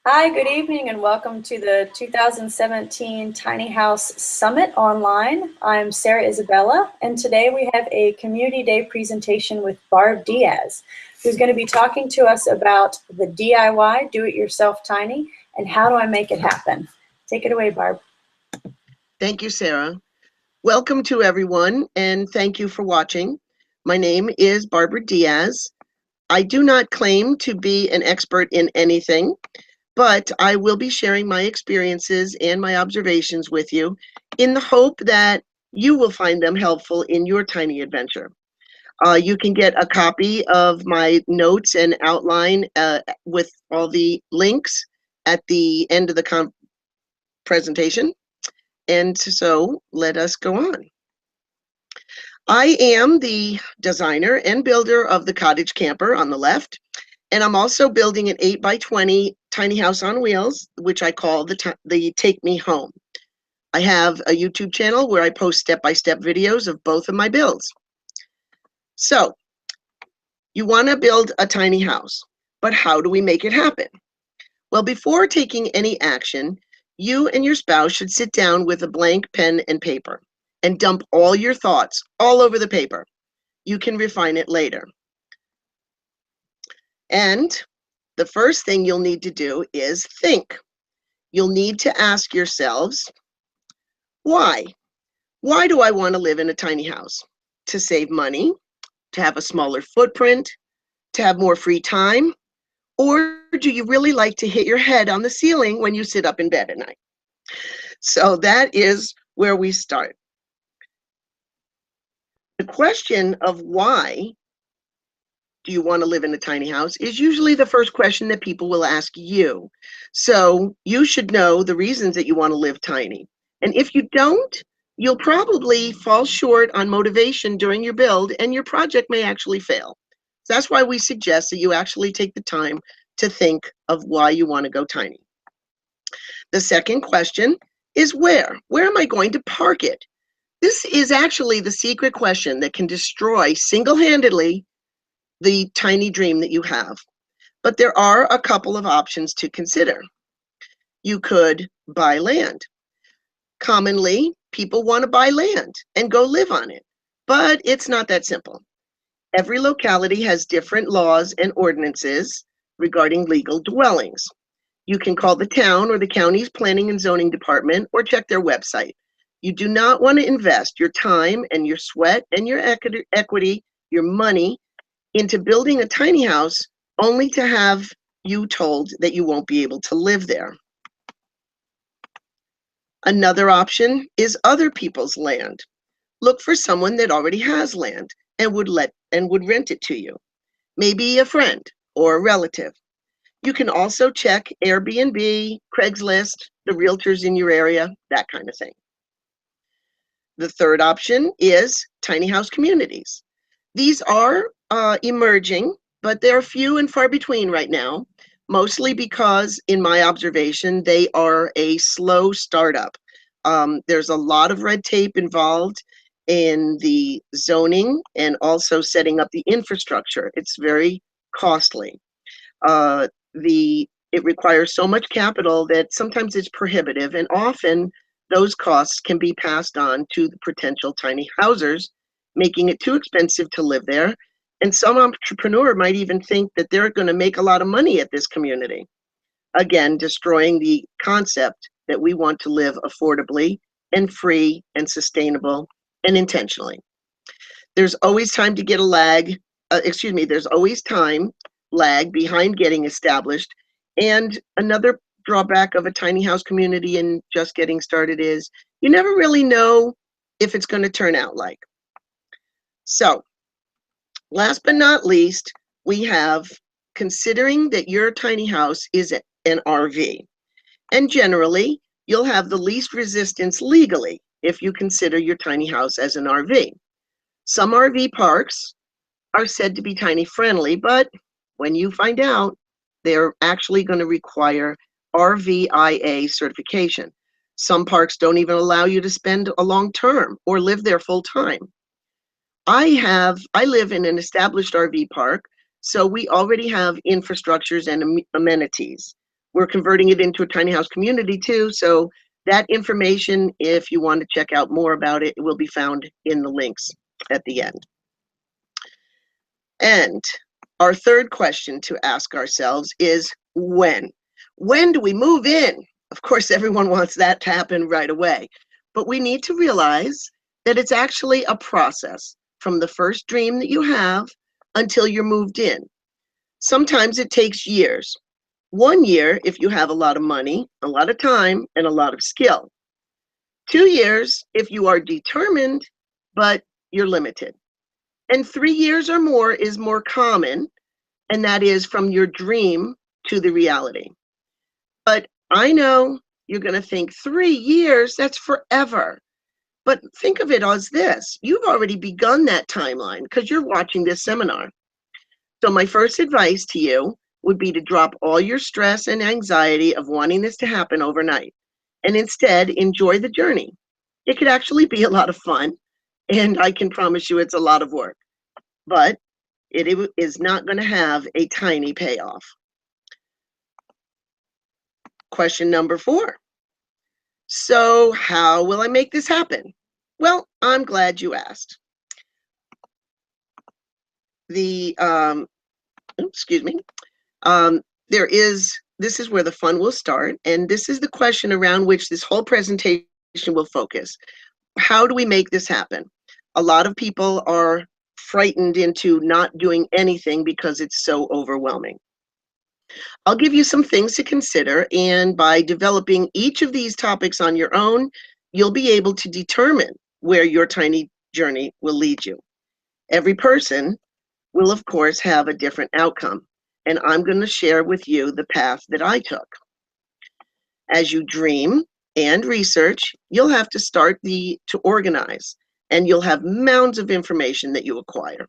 Hi, good evening, and welcome to the 2017 Tiny House Summit online. I'm Sarah Isabella, and today we have a Community Day presentation with Barb Diaz, who's going to be talking to us about the DIY, do-it-yourself tiny, and how do I make it happen. Take it away, Barb. Thank you, Sarah. Welcome to everyone, and thank you for watching. My name is Barbara Diaz. I do not claim to be an expert in anything, but I will be sharing my experiences and my observations with you in the hope that you will find them helpful in your tiny adventure. You can get a copy of my notes and outline with all the links at the end of the presentation. And so let us go on. I am the designer and builder of the cottage camper on the left, and I'm also building an 8x20 tiny house on wheels, which I call the Take Me Home. I have a YouTube channel where I post step-by-step videos of both of my builds. So, you want to build a tiny house, but how do we make it happen? Well, before taking any action, you and your spouse should sit down with a blank pen and paper and dump all your thoughts all over the paper. You can refine it later. And the first thing you'll need to do is think. You'll need to ask yourselves, why? Why do I want to live in a tiny house? To save money, to have a smaller footprint, to have more free time, or do you really like to hit your head on the ceiling when you sit up in bed at night? So that is where we start. The question of why do you want to live in a tiny house is usually the first question that people will ask you. So you should know the reasons that you want to live tiny. And if you don't, you'll probably fall short on motivation during your build and your project may actually fail. So that's why we suggest that you actually take the time to think of why you want to go tiny. The second question is where? Where am I going to park it? This is actually the secret question that can destroy single-handedly the tiny dream that you have. But there are a couple of options to consider. You could buy land. Commonly, people want to buy land and go live on it, but it's not that simple. Every locality has different laws and ordinances regarding legal dwellings. You can call the town or the county's planning and zoning department or check their website. You do not want to invest your time and your sweat and your equity, your money, into building a tiny house only to have you told that you won't be able to live there. Another option is other people's land. Look for someone that already has land and would rent it to you. Maybe a friend or a relative. You can also check Airbnb, Craigslist, the realtors in your area, that kind of thing. The third option is tiny house communities. These are emerging, but they're few and far between right now, mostly because, in my observation, they are a slow startup. There's a lot of red tape involved in the zoning and also setting up the infrastructure. It's very costly. It requires so much capital that sometimes it's prohibitive, and often those costs can be passed on to the potential tiny housers, making it too expensive to live there. And some entrepreneur might even think that they're going to make a lot of money at this community. Again, destroying the concept that we want to live affordably and free and sustainable and intentionally. There's always time to get there's always time lag behind getting established. And another drawback of a tiny house community and just getting started is you never really know if it's going to turn out like. So, last but not least, we have considering that your tiny house is an RV. And generally, you'll have the least resistance legally if you consider your tiny house as an RV. Some RV parks are said to be tiny friendly, but when you find out, they're actually going to require RVIA certification. Some parks don't even allow you to spend a long term or live there full time. I live in an established RV park, so we already have infrastructures and amenities. We're converting it into a tiny house community too. So that information, if you want to check out more about it, it will be found in the links at the end. And our third question to ask ourselves is when? When do we move in? Of course, everyone wants that to happen right away. But we need to realize that it's actually a process from the first dream that you have until you're moved in. Sometimes it takes years. 1 year if you have a lot of money, a lot of time, and a lot of skill. 2 years if you are determined, but you're limited. And 3 years or more is more common, and that is from your dream to the reality. But I know you're going to think 3 years, that's forever. But think of it as this. You've already begun that timeline because you're watching this seminar. So my first advice to you would be to drop all your stress and anxiety of wanting this to happen overnight and instead enjoy the journey. It could actually be a lot of fun, and I can promise you it's a lot of work, but it is not going to have a tiny payoff. Question number 4. So how will I make this happen? Well, I'm glad you asked. This is where the fun will start, and this is the question around which this whole presentation will focus. How do we make this happen? A lot of people are frightened into not doing anything because it's so overwhelming. I'll give you some things to consider, and by developing each of these topics on your own, you'll be able to determine where your tiny journey will lead you. Every person will, of course, have a different outcome, and I'm going to share with you the path that I took. As you dream and research, you'll have to start to organize, and you'll have mounds of information that you acquire.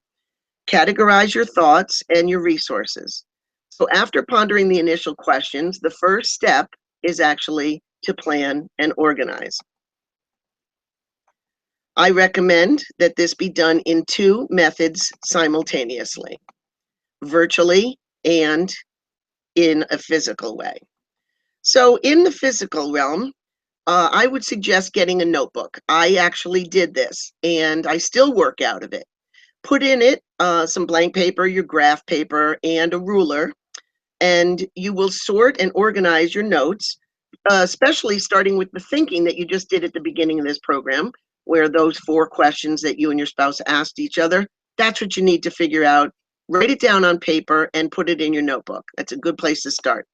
Categorize your thoughts and your resources. So after pondering the initial questions, the first step is actually to plan and organize. I recommend that this be done in 2 methods simultaneously, virtually and in a physical way. So in the physical realm, I would suggest getting a notebook. I actually did this, and I still work out of it. Put in it some blank paper, your graph paper, and a ruler, and you will sort and organize your notes, especially starting with the thinking that you just did at the beginning of this program, where those 4 questions that you and your spouse asked each other, that's what you need to figure out. Write it down on paper and put it in your notebook. That's a good place to start.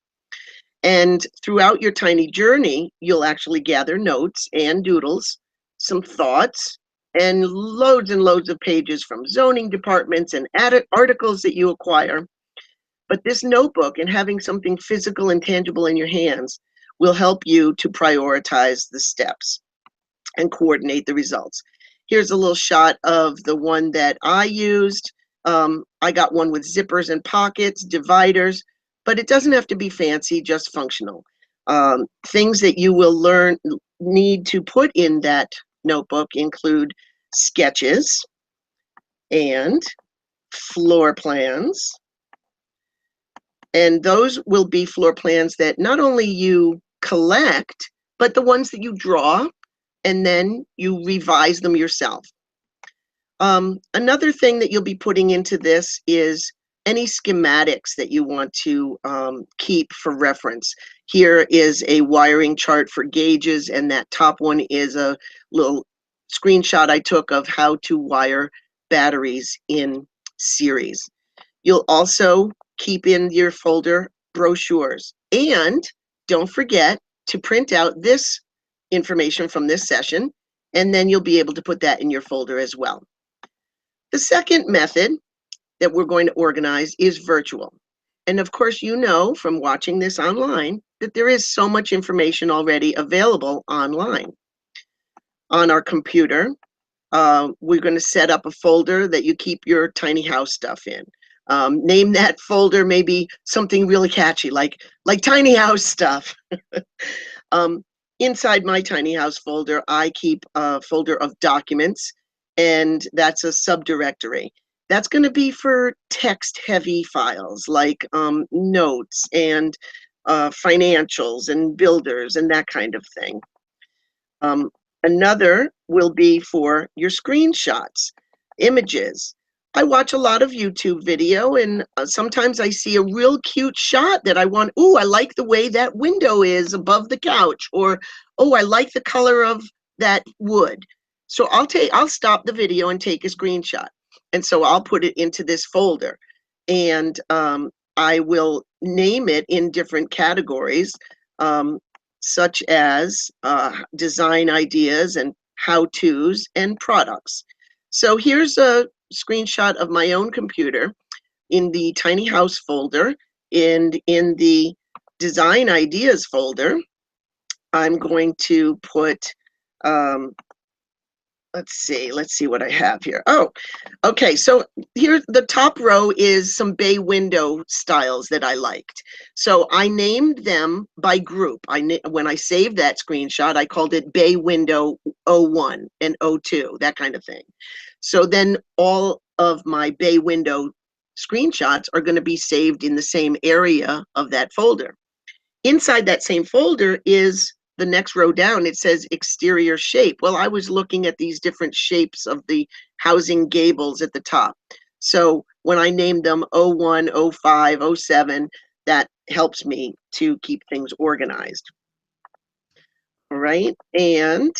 And throughout your tiny journey, you'll actually gather notes and doodles, some thoughts, and loads of pages from zoning departments and articles that you acquire. But this notebook and having something physical and tangible in your hands will help you to prioritize the steps and coordinate the results. Here's a little shot of the one that I used. I got one with zippers and pockets, dividers, but it doesn't have to be fancy, just functional. Things that you will need to put in that notebook include sketches and floor plans. And those will be floor plans that not only you collect, but the ones that you draw, and then you revise them yourself. Another thing that you'll be putting into this is any schematics that you want to keep for reference. Here is a wiring chart for gauges, and that top one is a little screenshot I took of how to wire batteries in series. You'll also keep in your folder brochures, and don't forget to print out this information from this session, and then you'll be able to put that in your folder as well. The second method that we're going to organize is virtual. And of course, you know from watching this online that there is so much information already available online. On our computer, we're going to set up a folder that you keep your tiny house stuff in. Name that folder maybe something really catchy, like tiny house stuff. Inside my tiny house folder, I keep a folder of documents, and that's a subdirectory. That's going to be for text-heavy files like notes and financials and builders and that kind of thing. Another will be for your screenshots, images. I watch a lot of YouTube video, and sometimes I see a real cute shot that I want. Oh, I like the way that window is above the couch, or oh, I like the color of that wood. So I'll stop the video and take a screenshot, and so I'll put it into this folder, and I will name it in different categories, such as design ideas and how-tos and products. So here's a screenshot of my own computer in the tiny house folder, and in the design ideas folder, I'm going to put, let's see what I have here. Oh, okay, so here the top row is some bay window styles that I liked. So I named them by group. When I saved that screenshot, I called it bay window 01 and 02, that kind of thing. So then all of my bay window screenshots are going to be saved in the same area of that folder. Inside that same folder is the next row down. It says exterior shape. Well, I was looking at these different shapes of the housing gables at the top. So when I named them 01, 05, 07, that helps me to keep things organized. All right, and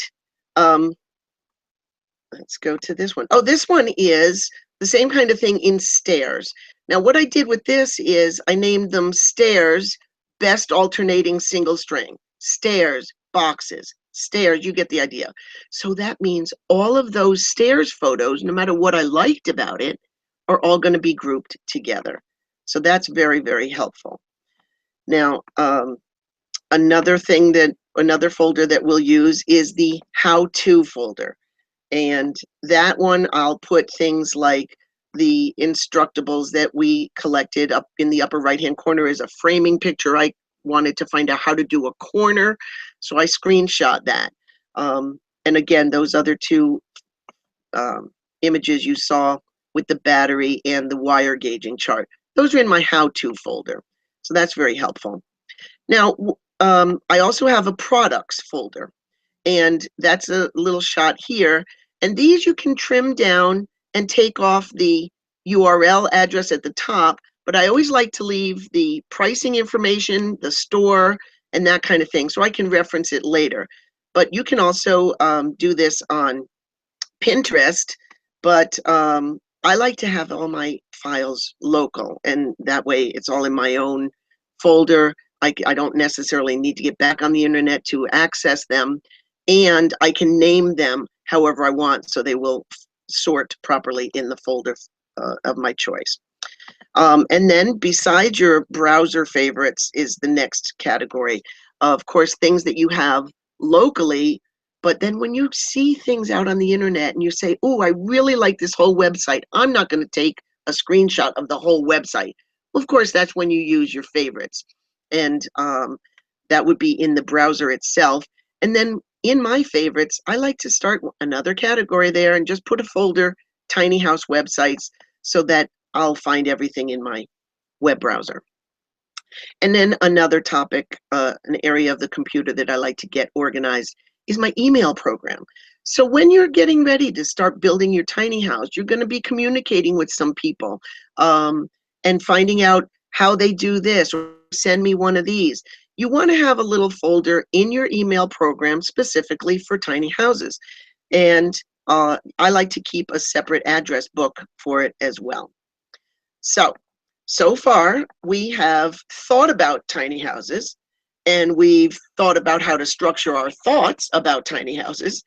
let's go to this one. Oh, this one is the same kind of thing in stairs. Now, what I did with this is I named them stairs, best alternating single string, stairs, boxes, stairs, you get the idea. So that means all of those stairs photos, no matter what I liked about it, are all going to be grouped together. So that's very, very helpful. Now, another folder that we'll use is the how-to folder. And that one, I'll put things like the Instructables that we collected. Up in the upper right-hand corner is a framing picture. I wanted to find out how to do a corner, so I screenshot that. And again, those other two images you saw with the battery and the wire gauging chart, those are in my how-to folder. So that's very helpful. Now, I also have a products folder, and that's a little shot here. And these you can trim down and take off the URL address at the top, but I always like to leave the pricing information, the store, and that kind of thing, so I can reference it later. But you can also do this on Pinterest, but I like to have all my files local, and that way it's all in my own folder. I don't necessarily need to get back on the internet to access them, and I can name them however I want, so they will sort properly in the folder of my choice. And then besides your browser favorites is the next category. Of course, things that you have locally, but then when you see things out on the internet and you say, oh, I really like this whole website, I'm not going to take a screenshot of the whole website. Well, of course, that's when you use your favorites. And that would be in the browser itself. And then in my favorites, I like to start another category there and just put a folder, tiny house websites, so that I'll find everything in my web browser. And then another topic, an area of the computer that I like to get organized is my email program. So when you're getting ready to start building your tiny house, you're going to be communicating with some people and finding out how they do this, or send me one of these. You want to have a little folder in your email program specifically for tiny houses. And I like to keep a separate address book for it as well. So far, we have thought about tiny houses, and we've thought about how to structure our thoughts about tiny houses.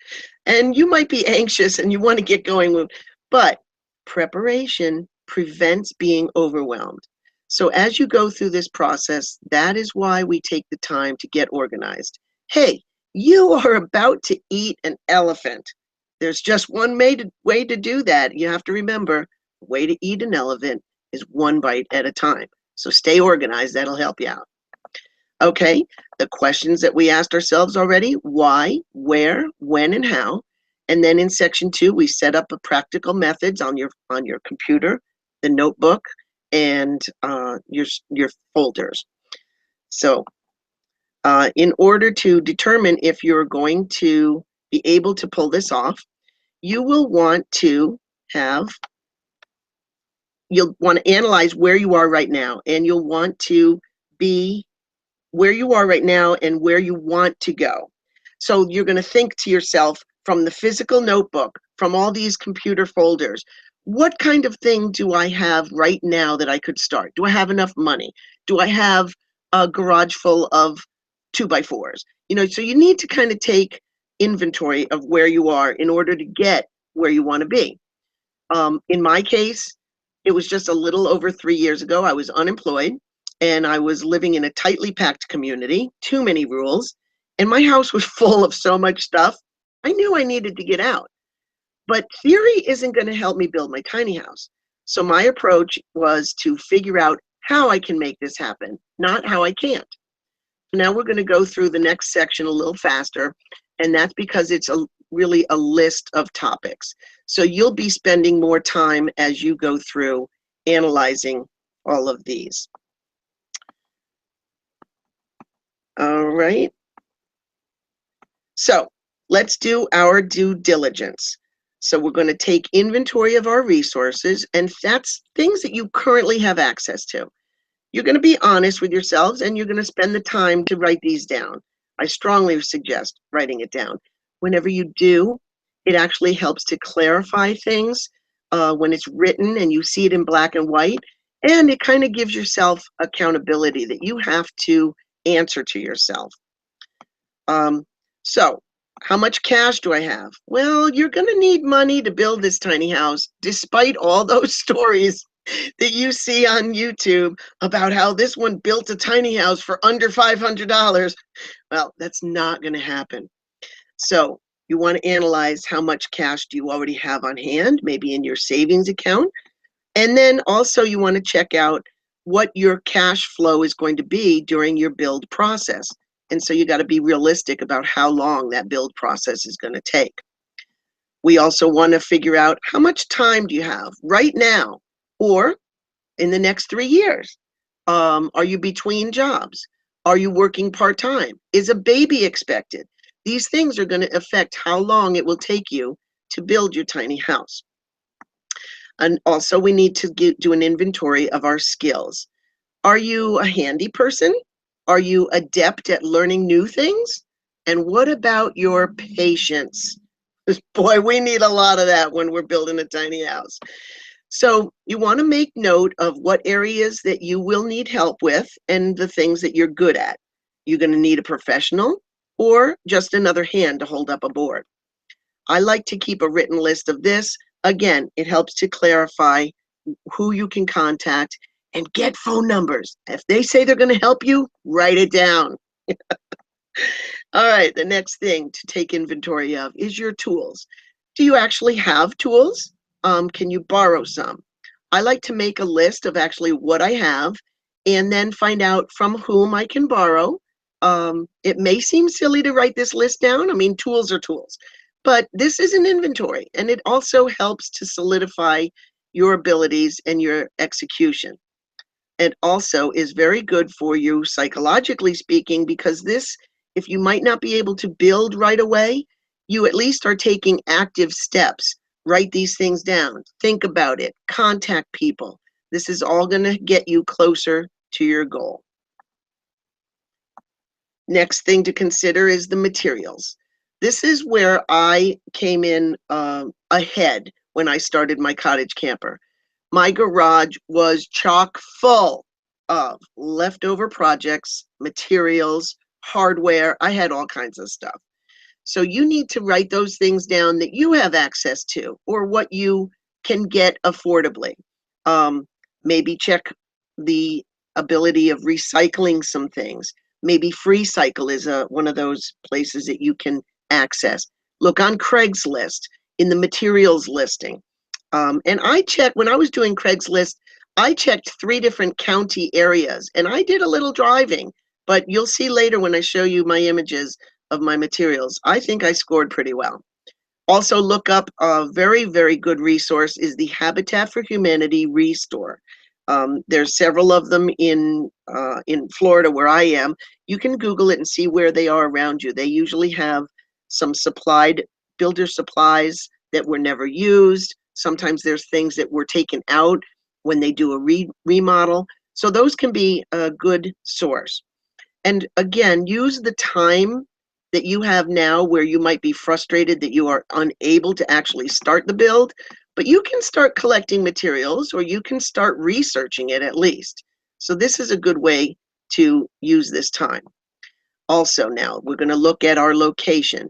And you might be anxious and you want to get going, but preparation prevents being overwhelmed. So as you go through this process, that is why we take the time to get organized. Hey, you are about to eat an elephant. There's just one way to do that. You have to remember, the way to eat an elephant is one bite at a time. So stay organized, that'll help you out. Okay, the questions that we asked ourselves already: why, where, when, and how. And then in section 2, we set up a practical methods on your computer, the notebook, and your folders. So in order to determine if you're going to be able to pull this off, you will want to you'll want to analyze where you are right now, and you'll want to be where you are right now and where you want to go. So you're going to think to yourself from the physical notebook, from all these computer folders, what kind of thing do I have right now that I could start? Do I have enough money? Do I have a garage full of 2x4s? So you need to kind of take inventory of where you are in order to get where you want to be. In my case, it was just a little over 3 years ago. I was unemployed and I was living in a tightly packed community, too many rules, and my house was full of so much stuff. I knew I needed to get out. But theory isn't going to help me build my tiny house. So my approach was to figure out how I can make this happen, not how I can't. Now we're going to go through the next section a little faster, and that's because it's really a list of topics. So you'll be spending more time as you go through analyzing all of these. All right. So let's do our due diligence. So we're going to take inventory of our resources, and that's things that you currently have access to. You're going to be honest with yourselves, and you're going to spend the time to write these down. I strongly suggest writing it down. Whenever you do, it actually helps to clarify things when it's written and you see it in black and white, and it kind of gives yourself accountability that you have to answer to yourself. So how much cash do I have? Well, you're going to need money to build this tiny house, despite all those stories that you see on YouTube about how this one built a tiny house for under $500. Well, that's not going to happen. So you want to analyze how much cash do you already have on hand, maybe in your savings account. And then also you want to check out what your cash flow is going to be during your build process. And so you got to be realistic about how long that build process is going to take. We also want to figure out how much time do you have right now or in the next 3 years. Are you between jobs? Are you working part-time? Is a baby expected? These things are going to affect how long it will take you to build your tiny house. And also we need to do an inventory of our skills. Are you a handy person? Are you adept at learning new things? And what about your patience? Boy, we need a lot of that when we're building a tiny house. So you want to make note of what areas that you will need help with and the things that you're good at. You're going to need a professional or just another hand to hold up a board. I like to keep a written list of this. Again, it helps to clarify who you can contact and get phone numbers. If they say they're going to help you, write it down. All right, the next thing to take inventory of is your tools. Do you actually have tools? Can you borrow some? I like to make a list of actually what I have and then find out from whom I can borrow. It may seem silly to write this list down. I mean, tools are tools, but this is an inventory, and it also helps to solidify your abilities and your execution. It also is very good for you psychologically speaking, because this, if you might not be able to build right away, you at least are taking active steps. Write these things down, think about it, contact people. This is all going to get you closer to your goal. Next thing to consider is the materials. This is where I came in ahead when I started my cottage camper. My garage was chock full of leftover projects, materials, hardware. I had all kinds of stuff. So you need to write those things down that you have access to or what you can get affordably. Maybe check the ability of recycling some things. Maybe Free Cycle is one of those places that you can access. Look on Craigslist in the materials listing. And I checked, when I was doing Craigslist, I checked 3 different county areas, and I did a little driving, but you'll see later when I show you my images of my materials. I think I scored pretty well. Also look up a very, very good resource is the Habitat for Humanity Restore. There's several of them in Florida where I am. You can Google it and see where they are around you. They usually have some supplied builder supplies that were never used. Sometimes there's things that were taken out when they do a remodel. So those can be a good source. And again, use the time that you have now where you might be frustrated that you are unable to actually start the build, but you can start collecting materials or you can start researching it at least. So this is a good way to use this time. Also, now we're going to look at our location.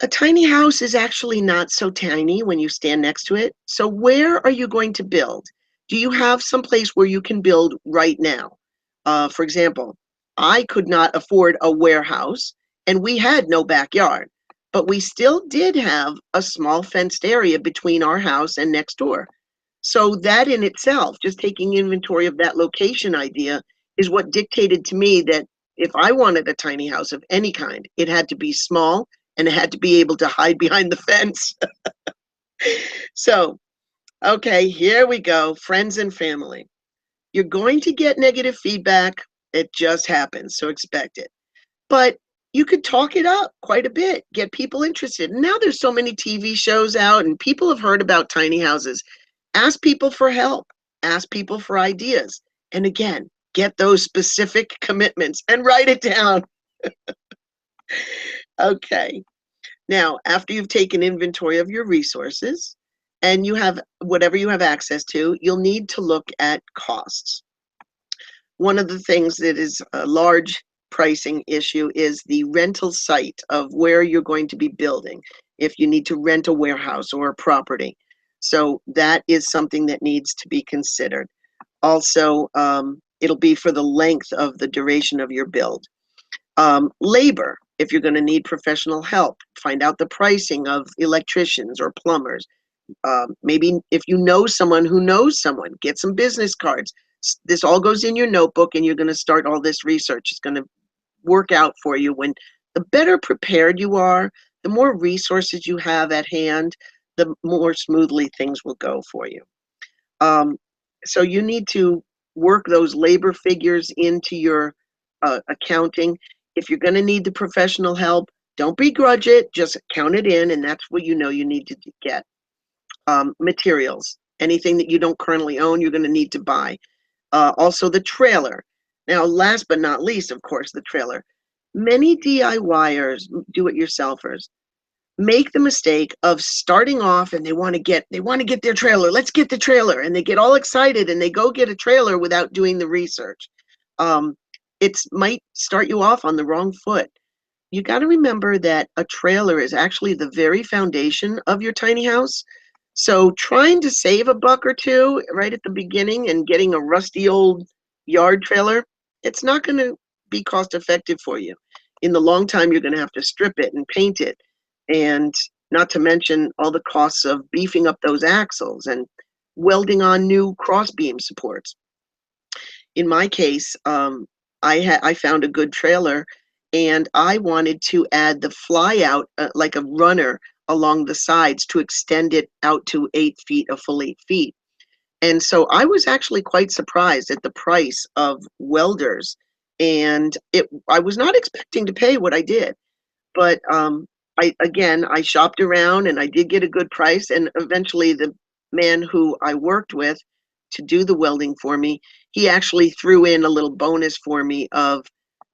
A tiny house is actually not so tiny when you stand next to it. So where are you going to build? Do you have some place where you can build right now? For example, I could not afford a warehouse and we had no backyard, but we still did have a small fenced area between our house and next door. So that in itself, just taking inventory of that location idea is what dictated to me that if I wanted a tiny house of any kind, it had to be small and it had to be able to hide behind the fence. So, okay, here we go, friends and family. You're going to get negative feedback. It just happens, so expect it. But you could talk it up quite a bit, get people interested. And now there's so many TV shows out and people have heard about tiny houses. Ask people for help, ask people for ideas. And again, get those specific commitments and write it down. Okay. Now, after you've taken inventory of your resources and you have whatever you have access to, you'll need to look at costs. One of the things that is a large pricing issue is the rental site of where you're going to be building, if you need to rent a warehouse or a property. So that is something that needs to be considered. Also, it'll be for the length of the duration of your build. Labor, if you're going to need professional help, find out the pricing of electricians or plumbers. Maybe if you know someone who knows someone, get some business cards. This all goes in your notebook and you're going to start all this research. It's going to work out for you. When the better prepared you are, the more resources you have at hand, the more smoothly things will go for you. So you need to work those labor figures into your accounting. If you're going to need the professional help, don't begrudge it, just count it in, and that's what you know you need to get. Materials, anything that you don't currently own, you're going to need to buy. Also the trailer. Now, last but not least, of course, the trailer. Many DIYers, do-it-yourselfers, make the mistake of starting off and they want to get their trailer. Let's get the trailer, and they get all excited and they go get a trailer without doing the research. It might start you off on the wrong foot. You got to remember that a trailer is actually the very foundation of your tiny house. So trying to save a buck or two right at the beginning and getting a rusty old yard trailer, it's not going to be cost effective for you. In the long time, you're going to have to strip it and paint it, and not to mention all the costs of beefing up those axles and welding on new crossbeam supports. In my case, I found a good trailer, and I wanted to add the fly out like a runner along the sides to extend it out to 8 feet, a full 8 feet. And so I was actually quite surprised at the price of welders, and I was not expecting to pay what I did. But I shopped around and I did get a good price, and eventually the man who I worked with to do the welding for me, he actually threw in a little bonus for me of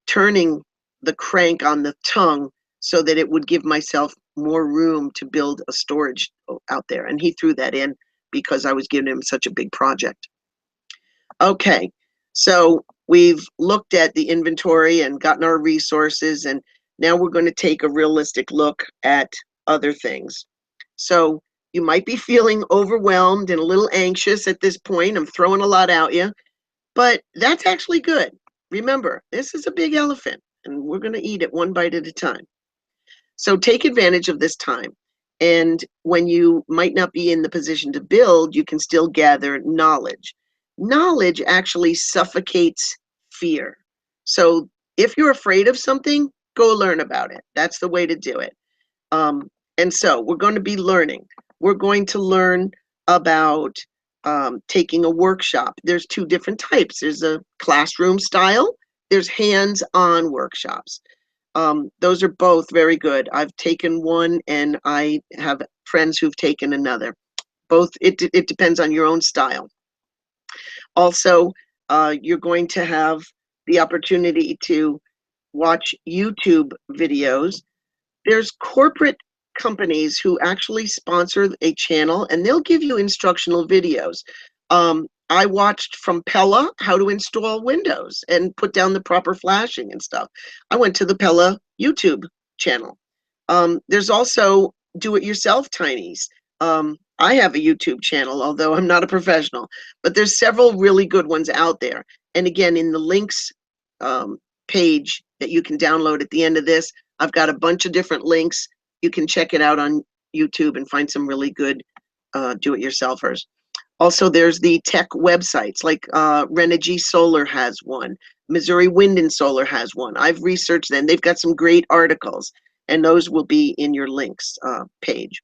turning the crank on the tongue so that it would give myself more room to build a storage out there. And he threw that in because I was giving him such a big project. Okay, so we've looked at the inventory and gotten our resources, and now we're going to take a realistic look at other things. So you might be feeling overwhelmed and a little anxious at this point. I'm throwing a lot at you, but that's actually good. Remember, this is a big elephant, and we're going to eat it one bite at a time. So take advantage of this time. And when you might not be in the position to build, you can still gather knowledge. Knowledge actually suffocates fear. So if you're afraid of something, go learn about it. That's the way to do it. And so we're going to be learning. We're going to learn about taking a workshop. There's two different types. There's a classroom style. There's hands-on workshops. Those are both very good. I've taken one and I have friends who've taken another. Both, it depends on your own style. Also, you're going to have the opportunity to watch YouTube videos. There's corporate companies who actually sponsor a channel and they'll give you instructional videos. I watched from Pella how to install Windows and put down the proper flashing and stuff. I went to the Pella YouTube channel. There's also do-it-yourself tinies. I have a YouTube channel, although I'm not a professional, but there's several really good ones out there. And again, in the links page that you can download at the end of this, I've got a bunch of different links. You can check it out on YouTube and find some really good do-it-yourselfers. Also, there's the tech websites, like Renogy Solar has one. Missouri Wind and Solar has one. I've researched them. They've got some great articles, and those will be in your links page.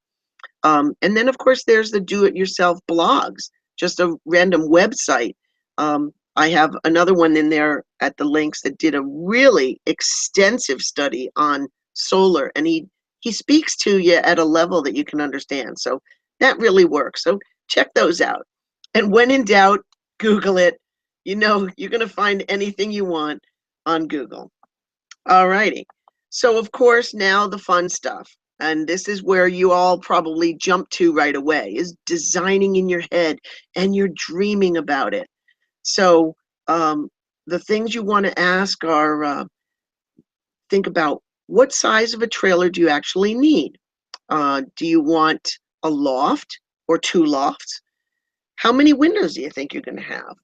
And then, of course, there's the do-it-yourself blogs, just a random website. I have another one in there at the links that did a really extensive study on solar, and he speaks to you at a level that you can understand. So that really works. So check those out. And when in doubt, Google it. You know, you're going to find anything you want on Google. All righty. So, of course, now the fun stuff. And this is where you all probably jump to right away, is designing in your head, and you're dreaming about it. So the things you want to ask are, think about, what size of a trailer do you actually need? Do you want a loft or two lofts? How many windows do you think you're going to have?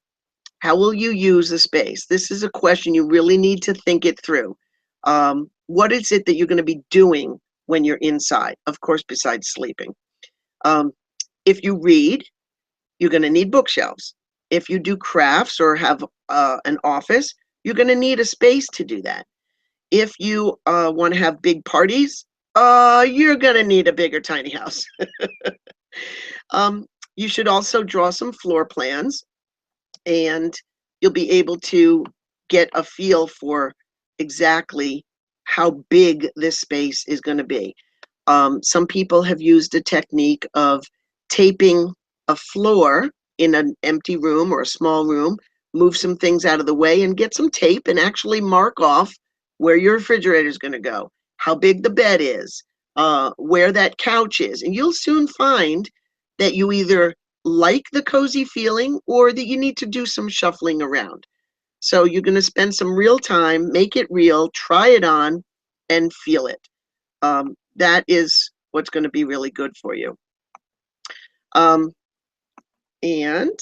How will you use the space? This is a question you really need to think it through. What is it that you're going to be doing when you're inside? Of course, besides sleeping. If you read, you're going to need bookshelves. If you do crafts or have an office, you're going to need a space to do that. If you want to have big parties, you're going to need a bigger tiny house. You should also draw some floor plans, and you'll be able to get a feel for exactly how big this space is going to be. Some people have used a technique of taping a floor in an empty room or a small room, move some things out of the way and get some tape and actually mark off where your refrigerator is going to go, how big the bed is, where that couch is. And you'll soon find that you either like the cozy feeling or that you need to do some shuffling around. So you're going to spend some real time, make it real, try it on, and feel it. That is what's going to be really good for you. And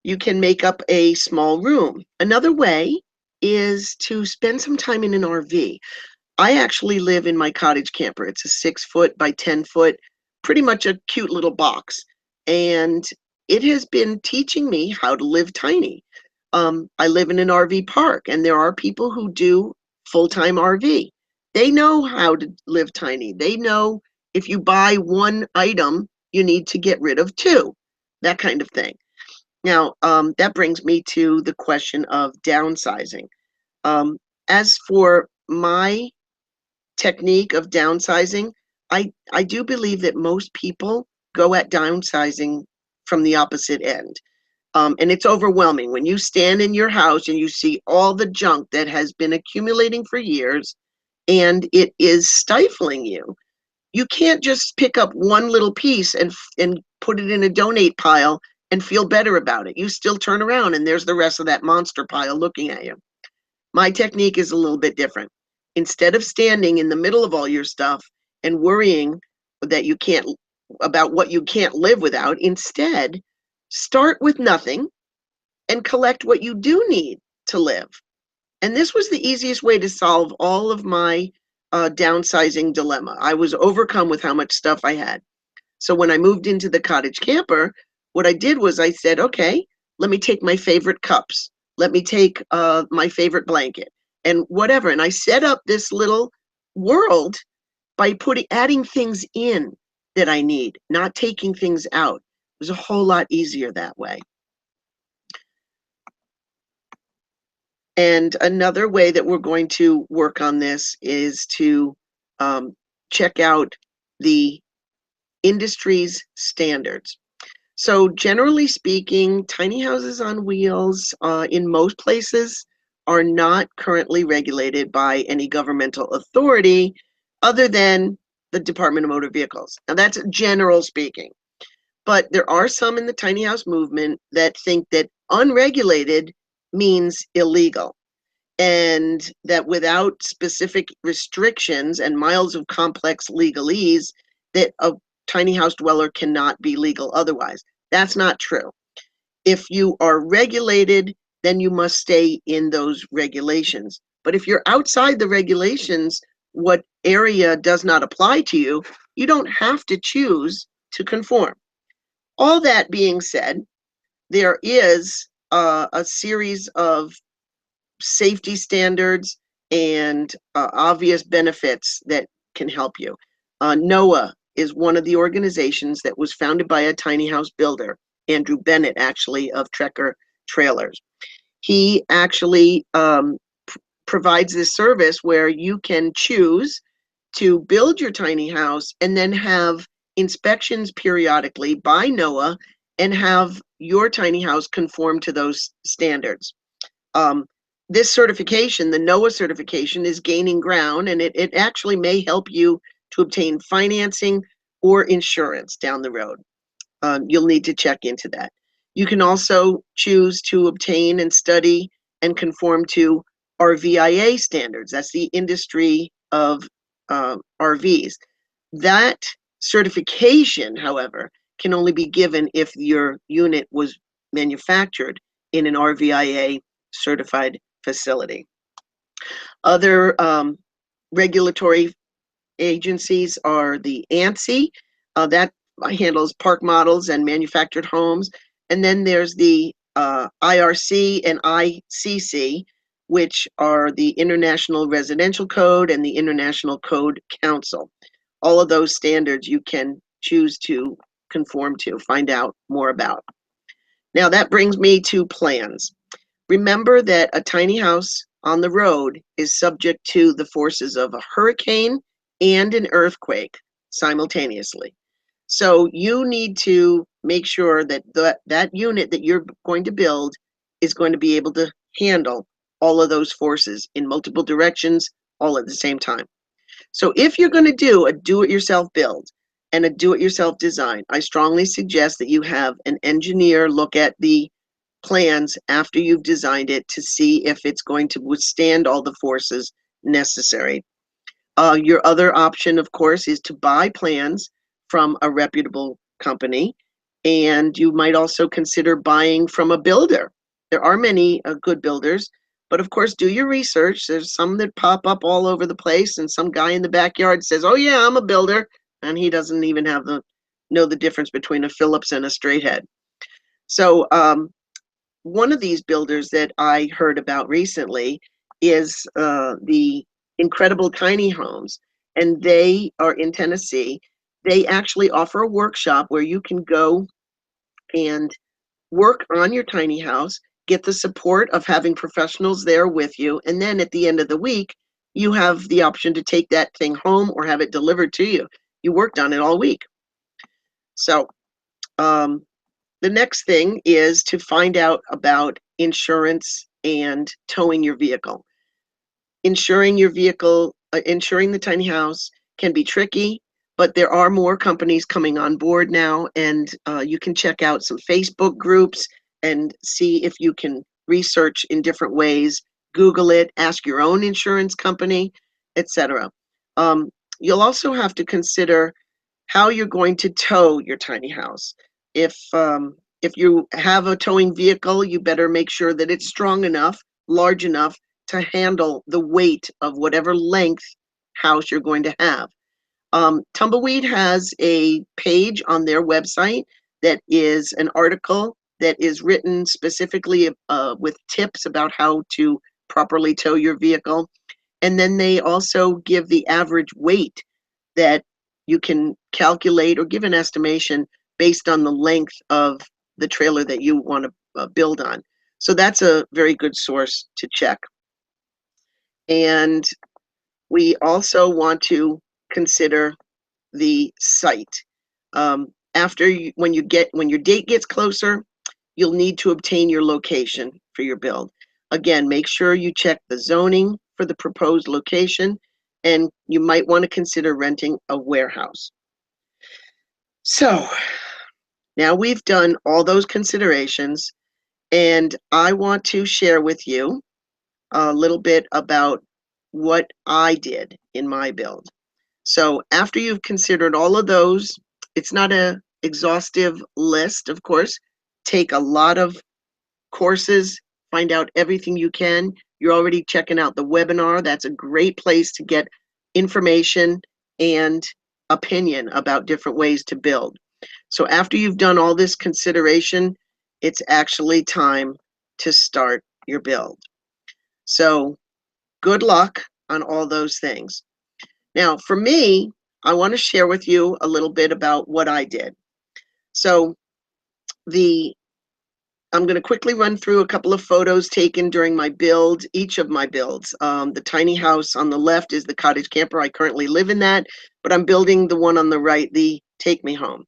you can make up a small room. Another way is to spend some time in an RV. I actually live in my cottage camper. It's a 6-foot by 10-foot, pretty much a cute little box. And it has been teaching me how to live tiny. I live in an RV park, and there are people who do full-time RV. They know how to live tiny. They know if you buy one item, you need to get rid of two, that kind of thing. Now, that brings me to the question of downsizing. As for my technique of downsizing, I do believe that most people go at downsizing from the opposite end. And it's overwhelming when you stand in your house and you see all the junk that has been accumulating for years, and it is stifling you. You can't just pick up one little piece and put it in a donate pile and feel better about it. You still turn around and there's the rest of that monster pile looking at you. My technique is a little bit different. Instead of standing in the middle of all your stuff and worrying that you can't, about what you can't live without, instead, start with nothing and collect what you do need to live. And this was the easiest way to solve all of my downsizing dilemma. I was overcome with how much stuff I had. So when I moved into the cottage camper, what I did was I said, okay, let me take my favorite cups. Let me take my favorite blanket and whatever. And I set up this little world by adding things in that I need, not taking things out. was a whole lot easier that way. And another way that we're going to work on this is to check out the industry's standards. So generally speaking, tiny houses on wheels in most places are not currently regulated by any governmental authority other than the Department of Motor Vehicles. Now that's general speaking. But there are some in the tiny house movement that think that unregulated means illegal, and that without specific restrictions and miles of complex legalese, that a tiny house dweller cannot be legal otherwise. That's not true. If you are regulated, then you must stay in those regulations. But if you're outside the regulations, what area does not apply to you, you don't have to choose to conform. All that being said, there is a series of safety standards and obvious benefits that can help you. NOAA is one of the organizations that was founded by a tiny house builder, Andrew Bennett, actually, of Trekker Trailers. He actually provides this service where you can choose to build your tiny house and then have inspections periodically by NOAA and have your tiny house conform to those standards. This certification, the NOAA certification, is gaining ground, and it actually may help you to obtain financing or insurance down the road. You'll need to check into that. You can also choose to obtain and study and conform to RVIA standards. That's the industry of RVs. That certification, however, can only be given if your unit was manufactured in an RVIA certified facility. Other regulatory agencies are the ANSI, that handles park models and manufactured homes. And then there's the IRC and ICC, which are the International Residential Code and the International Code Council. All of those standards you can choose to conform to, find out more about. Now that brings me to plans. Remember that a tiny house on the road is subject to the forces of a hurricane and an earthquake simultaneously. So you need to make sure that that unit that you're going to build is going to be able to handle all of those forces in multiple directions all at the same time. So if you're going to do a do-it-yourself build and a do-it-yourself design, I strongly suggest that you have an engineer look at the plans after you've designed it to see if it's going to withstand all the forces necessary. Your other option, of course, is to buy plans from a reputable company, and you might also consider buying from a builder. There are many good builders, but of course, do your research. There's some that pop up all over the place, and some guy in the backyard says, "Oh yeah, I'm a builder," and he doesn't even know the difference between a Phillips and a straight head. So one of these builders that I heard about recently is the Incredible Tiny Homes, and they are in Tennessee. They actually offer a workshop where you can go and work on your tiny house, get the support of having professionals there with you, and then at the end of the week, you have the option to take that thing home or have it delivered to you. You worked on it all week. So the next thing is to find out about insurance and towing your vehicle. Insuring your vehicle, insuring the tiny house can be tricky, but there are more companies coming on board now, and you can check out some Facebook groups and see if you can research in different ways. Google it, ask your own insurance company, etc. You'll also have to consider how you're going to tow your tiny house. If you have a towing vehicle, you better make sure that it's strong enough, large enough to handle the weight of whatever length house you're going to have. Tumbleweed has a page on their website that is an article that is written specifically with tips about how to properly tow your vehicle. And then they also give the average weight that you can calculate or give an estimation based on the length of the trailer that you want to build on. So that's a very good source to check. And we also want to consider the site. When your date gets closer, you'll need to obtain your location for your build. Again, make sure you check the zoning for the proposed location, and you might want to consider renting a warehouse. So now we've done all those considerations, and I want to share with you a little bit about what I did in my build. So after you've considered all of those, it's not an exhaustive list, of course. Take a lot of courses, find out everything you can. You're already checking out the webinar. That's a great place to get information and opinion about different ways to build. So after you've done all this consideration, it's actually time to start your build. So good luck on all those things. Now, for me, I want to share with you a little bit about what I did. So I'm going to quickly run through a couple of photos taken during my build, each of my builds. The tiny house on the left is the cottage camper. I currently live in that, but I'm building the one on the right, the Take Me Home.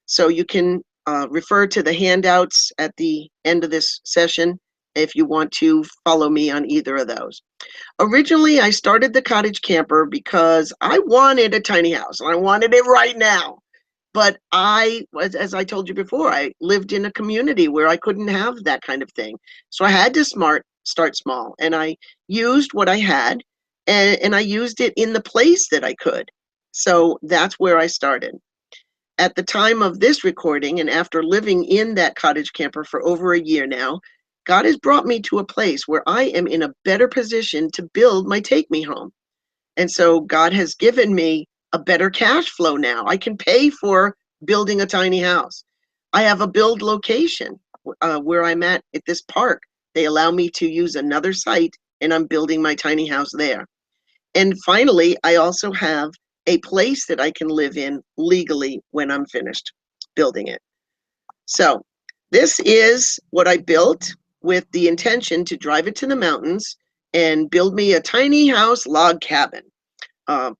So you can refer to the handouts at the end of this session if you want to follow me on either of those. Originally, I started the cottage camper because I wanted a tiny house, and I wanted it right now. But as I told you before, I lived in a community where I couldn't have that kind of thing. So I had to start small, and I used what I had, and I used it in the place that I could. So that's where I started. At the time of this recording, and after living in that cottage camper for over a year now, God has brought me to a place where I am in a better position to build my Take Me Home. And so God has given me a better cash flow now. I can pay for building a tiny house. I have a build location where I'm at this park. They allow me to use another site, and I'm building my tiny house there. And finally, I also have a place that I can live in legally when I'm finished building it. So this is what I built with the intention to drive it to the mountains and build me a tiny house log cabin.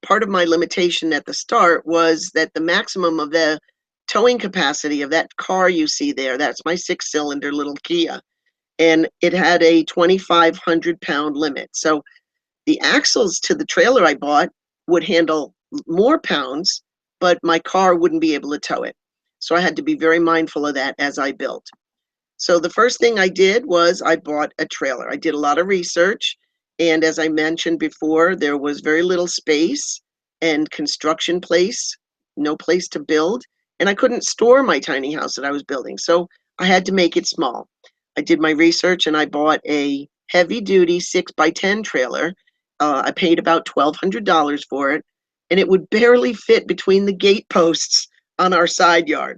Part of my limitation at the start was that the maximum of the towing capacity of that car you see there, that's my 6-cylinder little Kia, and it had a 2,500 pound limit. So the axles to the trailer I bought would handle more pounds, but my car wouldn't be able to tow it. So I had to be very mindful of that as I built. So the first thing I did was I bought a trailer. I did a lot of research. And as I mentioned before, there was very little space and construction place, no place to build. And I couldn't store my tiny house that I was building. So I had to make it small. I did my research and I bought a heavy duty 6x10 trailer. I paid about $1,200 for it, and it would barely fit between the gate posts on our side yard.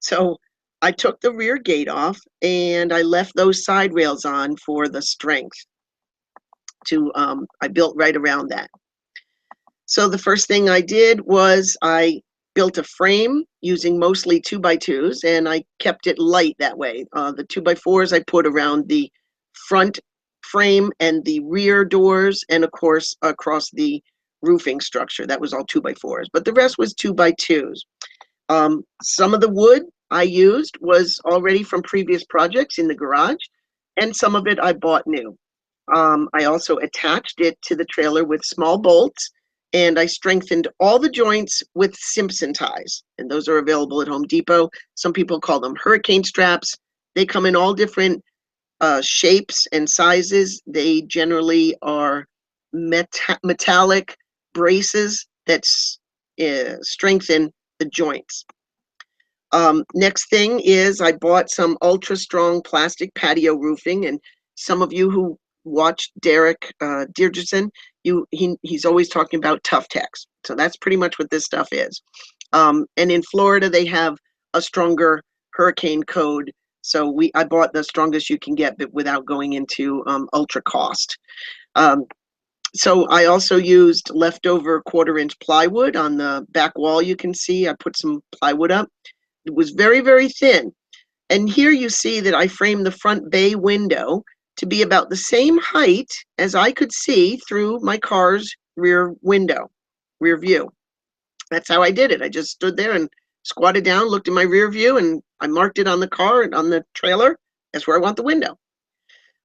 So I took the rear gate off and I left those side rails on for the strength. I built right around that. So the first thing I did was I built a frame using mostly 2x2s, and I kept it light that way. The 2x4s I put around the front frame and the rear doors, and of course across the roofing structure. That was all 2x4s, but the rest was 2x2s. Some of the wood I used was already from previous projects in the garage, and some of it I bought new. I also attached it to the trailer with small bolts, and I strengthened all the joints with Simpson ties, and those are available at Home Depot. Some people call them hurricane straps. They come in all different shapes and sizes. They generally are metallic braces that strengthen the joints. Next thing is I bought some ultra strong plastic patio roofing, and some of you who watch Derek Deirdreson, he's always talking about Tough Tex. So that's pretty much what this stuff is. And in Florida, they have a stronger hurricane code. So I bought the strongest you can get, but without going into ultra cost. So I also used leftover 1/4-inch plywood on the back wall. You can see I put some plywood up. was very, very thin. And here you see that I framed the front bay window to be about the same height as I could see through my car's rear window, rear view. That's how I did it. I just stood there and squatted down, looked in my rear view, and I marked it on the car and on the trailer. That's where I want the window.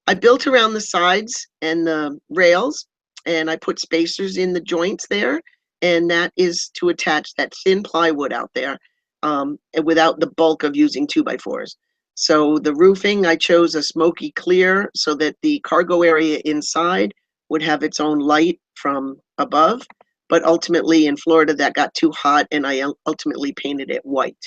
I built around the sides and the rails, and I put spacers in the joints there, and that is to attach that thin plywood out there, and without the bulk of using 2x4s. So the roofing, I chose a smoky clear so that the cargo area inside would have its own light from above. But ultimately in Florida, that got too hot, and I ultimately painted it white.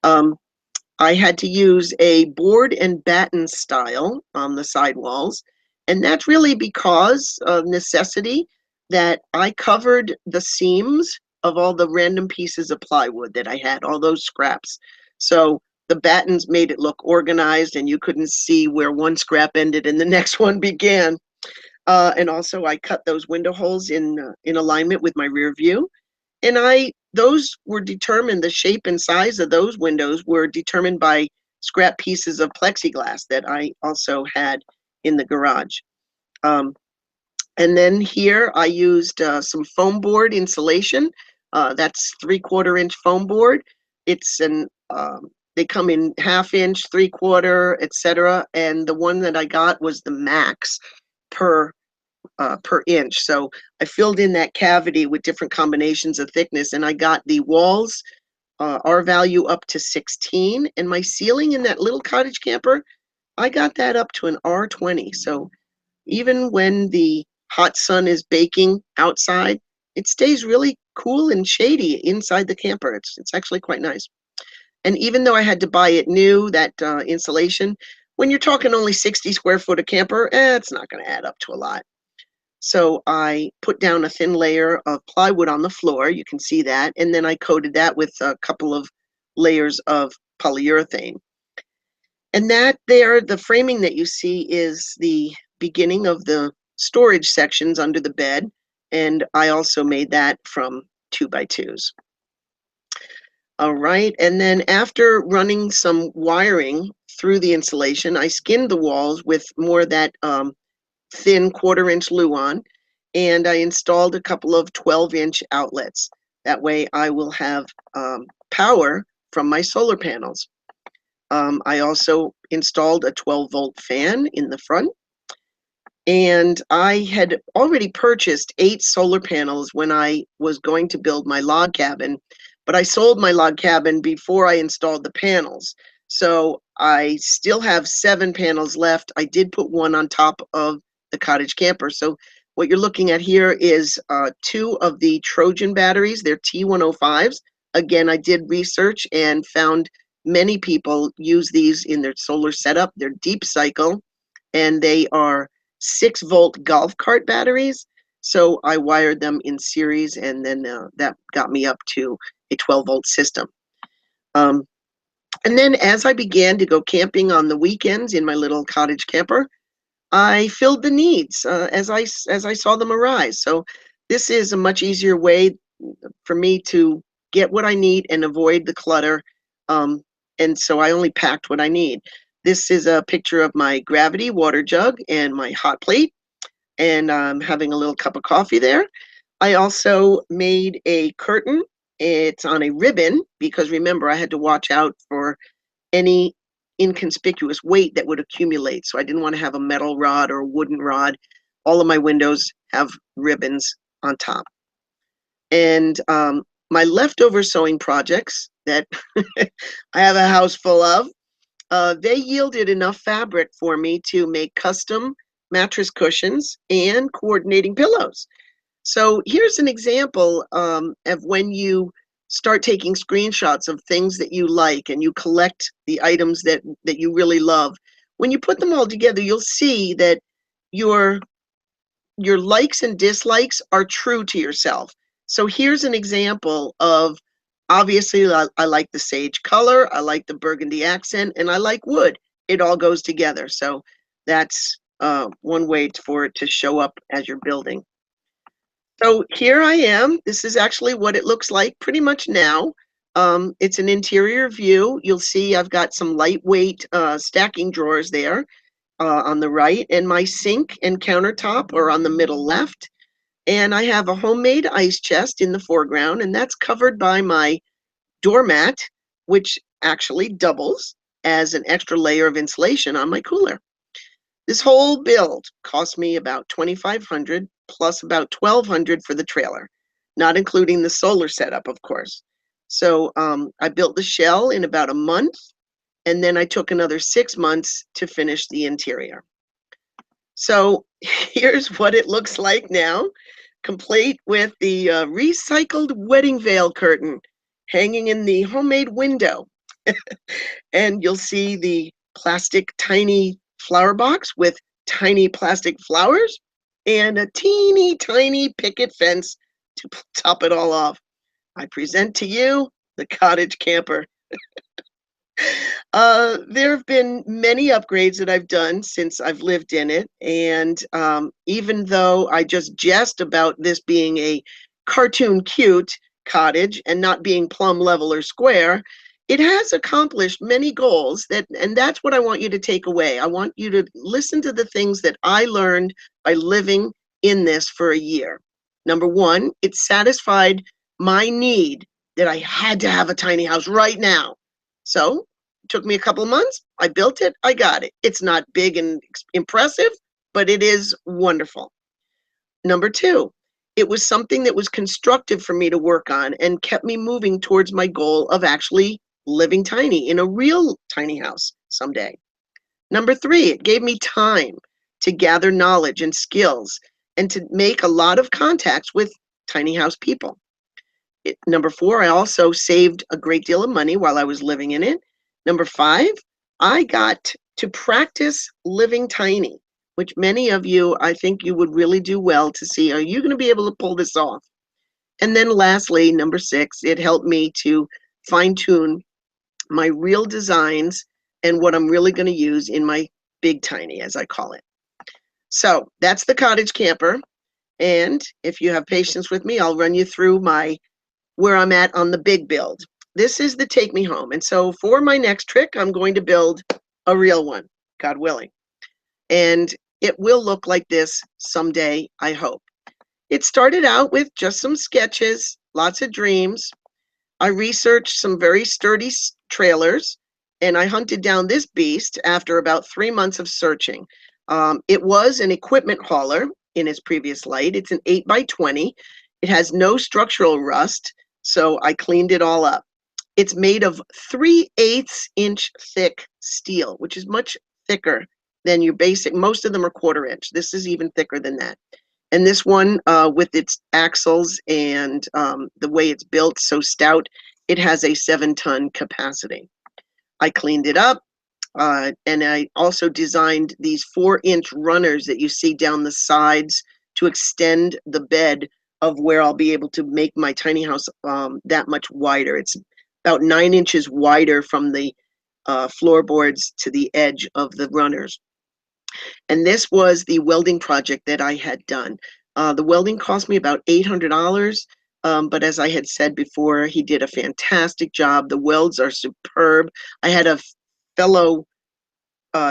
I had to use a board and batten style on the sidewalls, and that's really because of necessity, that I covered the seams of all the random pieces of plywood that I had, all those scraps. So the battens made it look organized, and you couldn't see where one scrap ended and the next one began. And also I cut those window holes in alignment with my rear view. And those were determined, the shape and size of those windows were determined by scrap pieces of plexiglass that I also had in the garage. And then here I used some foam board insulation. That's 3/4 inch foam board. They come in 1/2 inch, 3/4, etc. And the one that I got was the max per inch. So I filled in that cavity with different combinations of thickness, and I got the walls R value up to 16, and my ceiling in that little cottage camper, I got that up to an R20. So even when the hot sun is baking outside, it stays really cool and shady inside the camper. It's actually quite nice. And even though I had to buy it new, that insulation, when you're talking only 60 square foot a camper, it's not going to add up to a lot. So I put down a thin layer of plywood on the floor. You can see that. And then I coated that with a couple of layers of polyurethane. And that there, the framing that you see is the beginning of the storage sections under the bed. And I also made that from 2x2s. All right. And then after running some wiring through the insulation, I skinned the walls with more of that thin 1/4 inch Luan, and I installed a couple of 12-inch outlets. That way I will have power from my solar panels. I also installed a 12-volt fan in the front, and I had already purchased 8 solar panels when I was going to build my log cabin, but I sold my log cabin before I installed the panels. So I still have 7 panels left. I did put one on top of the cottage camper. So what you're looking at here is 2 of the Trojan batteries. They're T105s. Again, I did research and found many people use these in their solar setup. They're deep cycle, and they are 6-volt golf cart batteries. So I wired them in series, and then that got me up to a 12-volt system. And then as I began to go camping on the weekends in my little cottage camper, I filled the needs as I saw them arise. So this is a much easier way for me to get what I need and avoid the clutter. And so I only packed what I need. This is a picture of my gravity water jug and my hot plate, and I'm having a little cup of coffee there. I also made a curtain. It's on a ribbon because remember, I had to watch out for any inconspicuous weight that would accumulate. So I didn't want to have a metal rod or a wooden rod. All of my windows have ribbons on top. And my leftover sewing projects that I have a house full of, they yielded enough fabric for me to make custom mattress cushions and coordinating pillows. So here's an example of when you start taking screenshots of things that you like and you collect the items that you really love. When you put them all together, you'll see that your likes and dislikes are true to yourself. So here's an example of, obviously, I like the sage color, I like the burgundy accent, and I like wood. It all goes together. So that's one way for it to show up as you're building. So here I am. This is actually what it looks like pretty much now. It's an interior view. You'll see I've got some lightweight stacking drawers there on the right, and my sink and countertop are on the middle left. And I have a homemade ice chest in the foreground, and that's covered by my doormat, which actually doubles as an extra layer of insulation on my cooler. This whole build cost me about $2,500 plus about $1,200 for the trailer, not including the solar setup, of course. So I built the shell in about a month, and then I took another 6 months to finish the interior. So here's what it looks like now, complete with the recycled wedding veil curtain hanging in the homemade window. And you'll see the plastic tiny flower box with tiny plastic flowers and a teeny tiny picket fence to top it all off. I present to you the cottage camper. There have been many upgrades that I've done since I've lived in it, and even though I just jest about this being a cartoon cute cottage and not being plumb level or square, it has accomplished many goals and that's what I want you to take away. I want you to listen to the things that I learned by living in this for a year. Number one, it satisfied my need that I had to have a tiny house right now. So took me a couple of months. I built it. I got it. It's not big and impressive, but it is wonderful. Number two, it was something that was constructive for me to work on and kept me moving towards my goal of actually living tiny in a real tiny house someday. Number three, it gave me time to gather knowledge and skills and to make a lot of contacts with tiny house people. Number four, I also saved a great deal of money while I was living in it. Number five, I got to practice living tiny, which many of you, I think you would really do well to see, are you going to be able to pull this off? And then lastly, number six, it helped me to fine tune my real designs and what I'm really going to use in my big tiny, as I call it. So that's the cottage camper. And if you have patience with me, I'll run you through where I'm at on the big build. This is the take me home. And so for my next trick, I'm going to build a real one, God willing. And it will look like this someday, I hope. It started out with just some sketches, lots of dreams. I researched some very sturdy trailers, and I hunted down this beast after about 3 months of searching. It was an equipment hauler in its previous life. It's an 8x20. It has no structural rust, so I cleaned it all up. It's made of 3/8 inch thick steel, which is much thicker than your basic. Most of them are 1/4 inch. This is even thicker than that. And this one, with its axles and the way it's built, so stout, it has a 7-ton capacity. I cleaned it up, and I also designed these 4-inch runners that you see down the sides to extend the bed of where I'll be able to make my tiny house that much wider. It's about 9 inches wider from the floorboards to the edge of the runners. And this was the welding project that I had done. The welding cost me about $800, but as I had said before, he did a fantastic job. The welds are superb. I had a fellow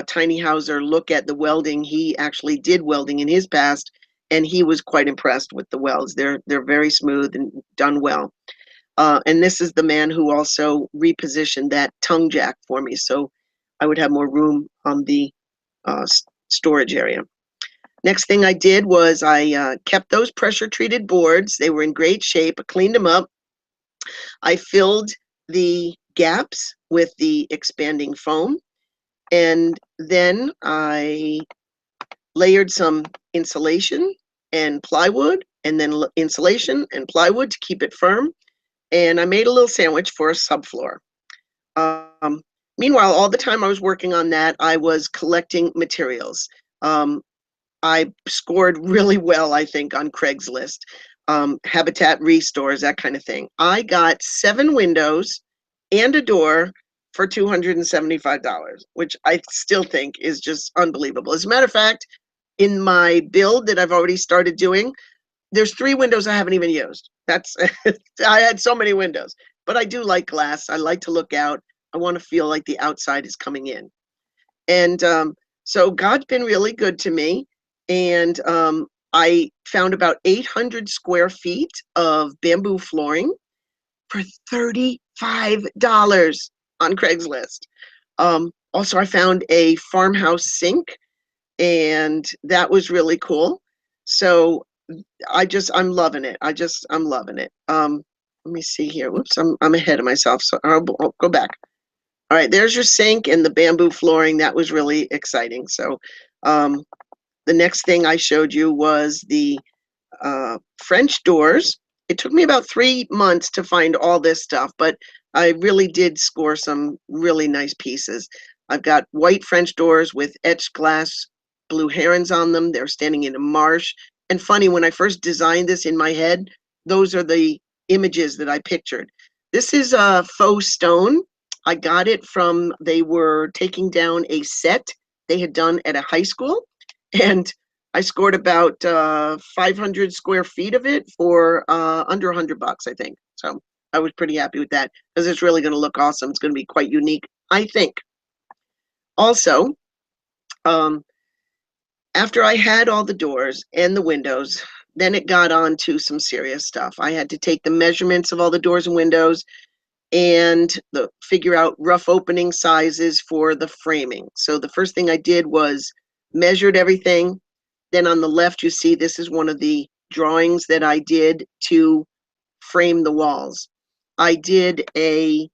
tiny houser look at the welding. He actually did welding in his past, and he was quite impressed with the welds. They're very smooth and done well. And this is the man who also repositioned that tongue jack for me, so I would have more room on the storage area. Next thing I did was I kept those pressure treated boards. They were in great shape. I cleaned them up. I filled the gaps with the expanding foam, and then I layered some insulation and plywood, and then insulation and plywood to keep it firm. And I made a little sandwich for a subfloor. Meanwhile, all the time I was working on that, I was collecting materials. I scored really well, I think, on Craigslist, Habitat restores, that kind of thing. I got 7 windows and a door for $275, which I still think is just unbelievable. As a matter of fact, in my build that I've already started doing, there's 3 windows I haven't even used. That's I had so many windows, but I do like glass. I like to look out. I want to feel like the outside is coming in. And so God's been really good to me. And I found about 800 square feet of bamboo flooring for $35 on Craigslist. Also, I found a farmhouse sink, and that was really cool. So I'm loving it. I'm loving it. Let me see here. Whoops, I'm ahead of myself. So I'll go back. All right, there's your sink and the bamboo flooring. That was really exciting. So the next thing I showed you was the French doors. It took me about 3 months to find all this stuff, but I really did score some really nice pieces. I've got white French doors with etched glass blue herons on them. They're standing in a marsh. And funny, when I first designed this in my head, those are the images that I pictured. This is a faux stone. I got it from, they were taking down a set they had done at a high school, and I scored about 500 square feet of it for under $100, I think. So I was pretty happy with that because it's really going to look awesome. It's going to be quite unique, I think. Also, after I had all the doors and the windows, then it got on to some serious stuff. I had to take the measurements of all the doors and windows and figure out rough opening sizes for the framing. So the first thing I did was measured everything. Then on the left, you see this is one of the drawings that I did to frame the walls. I did a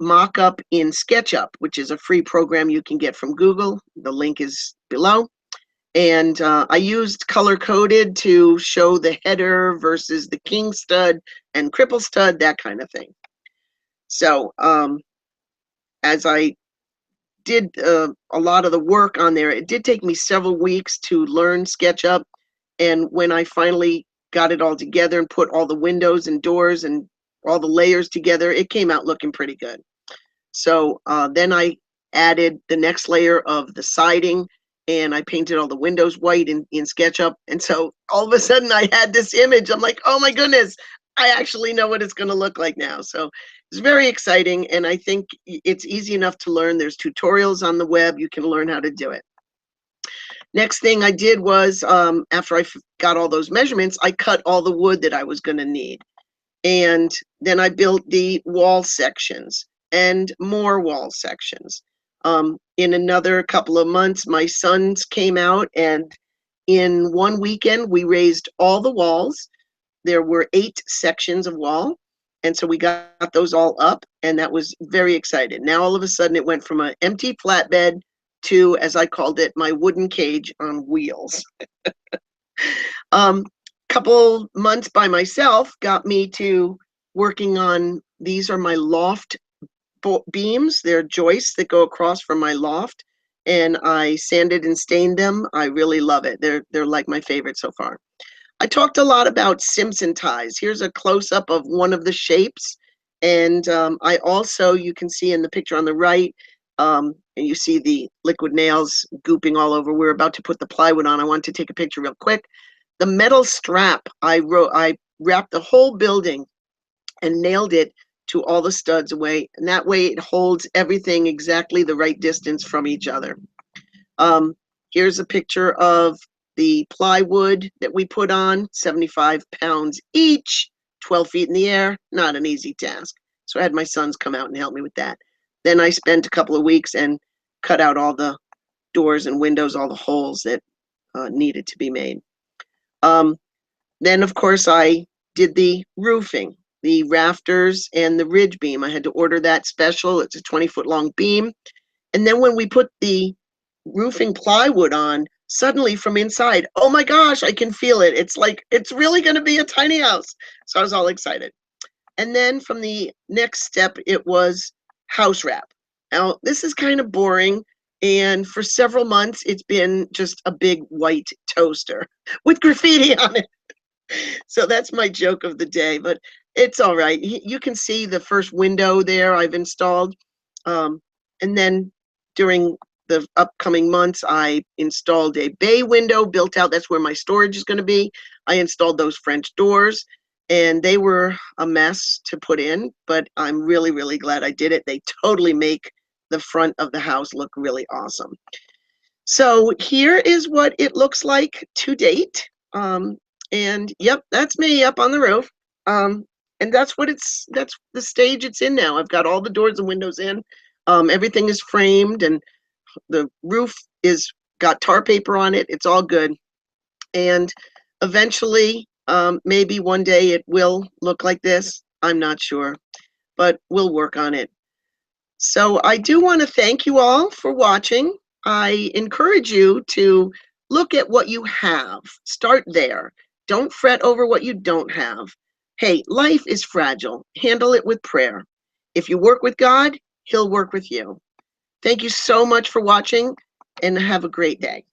mock-up in SketchUp, which is a free program you can get from Google. The link is below. And I used color-coded to show the header versus the king stud and cripple stud, that kind of thing. So as I did a lot of the work on there, it did take me several weeks to learn SketchUp. And when I finally got it all together and put all the windows and doors and all the layers together, it came out looking pretty good. So then I added the next layer of the siding, and I painted all the windows white in SketchUp. And so all of a sudden I had this image. I'm like, oh my goodness, I actually know what it's going to look like now. So it's very exciting, and I think it's easy enough to learn. There's tutorials on the web. You can learn how to do it. Next thing I did was, after I got all those measurements, I cut all the wood that I was going to need. And then I built the wall sections and more wall sections. In another couple of months, my sons came out, and in one weekend, we raised all the walls. There were 8 sections of wall. And so we got those all up, and that was very exciting. Now, all of a sudden, it went from an empty flatbed to, as I called it, my wooden cage on wheels. Couple months by myself got me to working on, these are my loft beams. They're joists that go across from my loft, and I sanded and stained them. I really love it. They're like my favorite so far. I talked a lot about Simpson ties. Here's a close-up of one of the shapes. And I also, you can see in the picture on the right, and you see the liquid nails gooping all over. We're about to put the plywood on. I want to take a picture real quick. The metal strap, I wrapped the whole building and nailed it to all the studs away. And that way it holds everything exactly the right distance from each other. Here's a picture of the plywood that we put on, 75 pounds each, 12 feet in the air, not an easy task. So I had my sons come out and help me with that. Then I spent a couple of weeks and cut out all the doors and windows, all the holes that needed to be made. Then, of course, I did the roofing, the rafters and the ridge beam. I had to order that special. It's a 20-foot long beam. And then when we put the roofing plywood on, suddenly from inside, oh my gosh, I can feel it. It's like, it's really going to be a tiny house. So I was all excited. And then from the next step, it was house wrap. Now, this is kind of boring. And for several months, it's been just a big white toaster with graffiti on it. So that's my joke of the day, but it's all right. You can see the first window there I've installed. And then during the upcoming months, I installed a bay window built out. That's where my storage is going to be. I installed those French doors. and they were a mess to put in, but I'm really, really glad I did it. They totally make the front of the house look really awesome. So here is what it looks like to date. And yep, that's me up on the roof. And that's the stage it's in now. I've got all the doors and windows in. Everything is framed, and the roof is got tar paper on it. It's all good. And eventually, maybe one day it will look like this. I'm not sure, but we'll work on it. So I do want to thank you all for watching. I encourage you to look at what you have. Start there. Don't fret over what you don't have. Hey, life is fragile. Handle it with prayer. If you work with God, He'll work with you. Thank you so much for watching, and have a great day.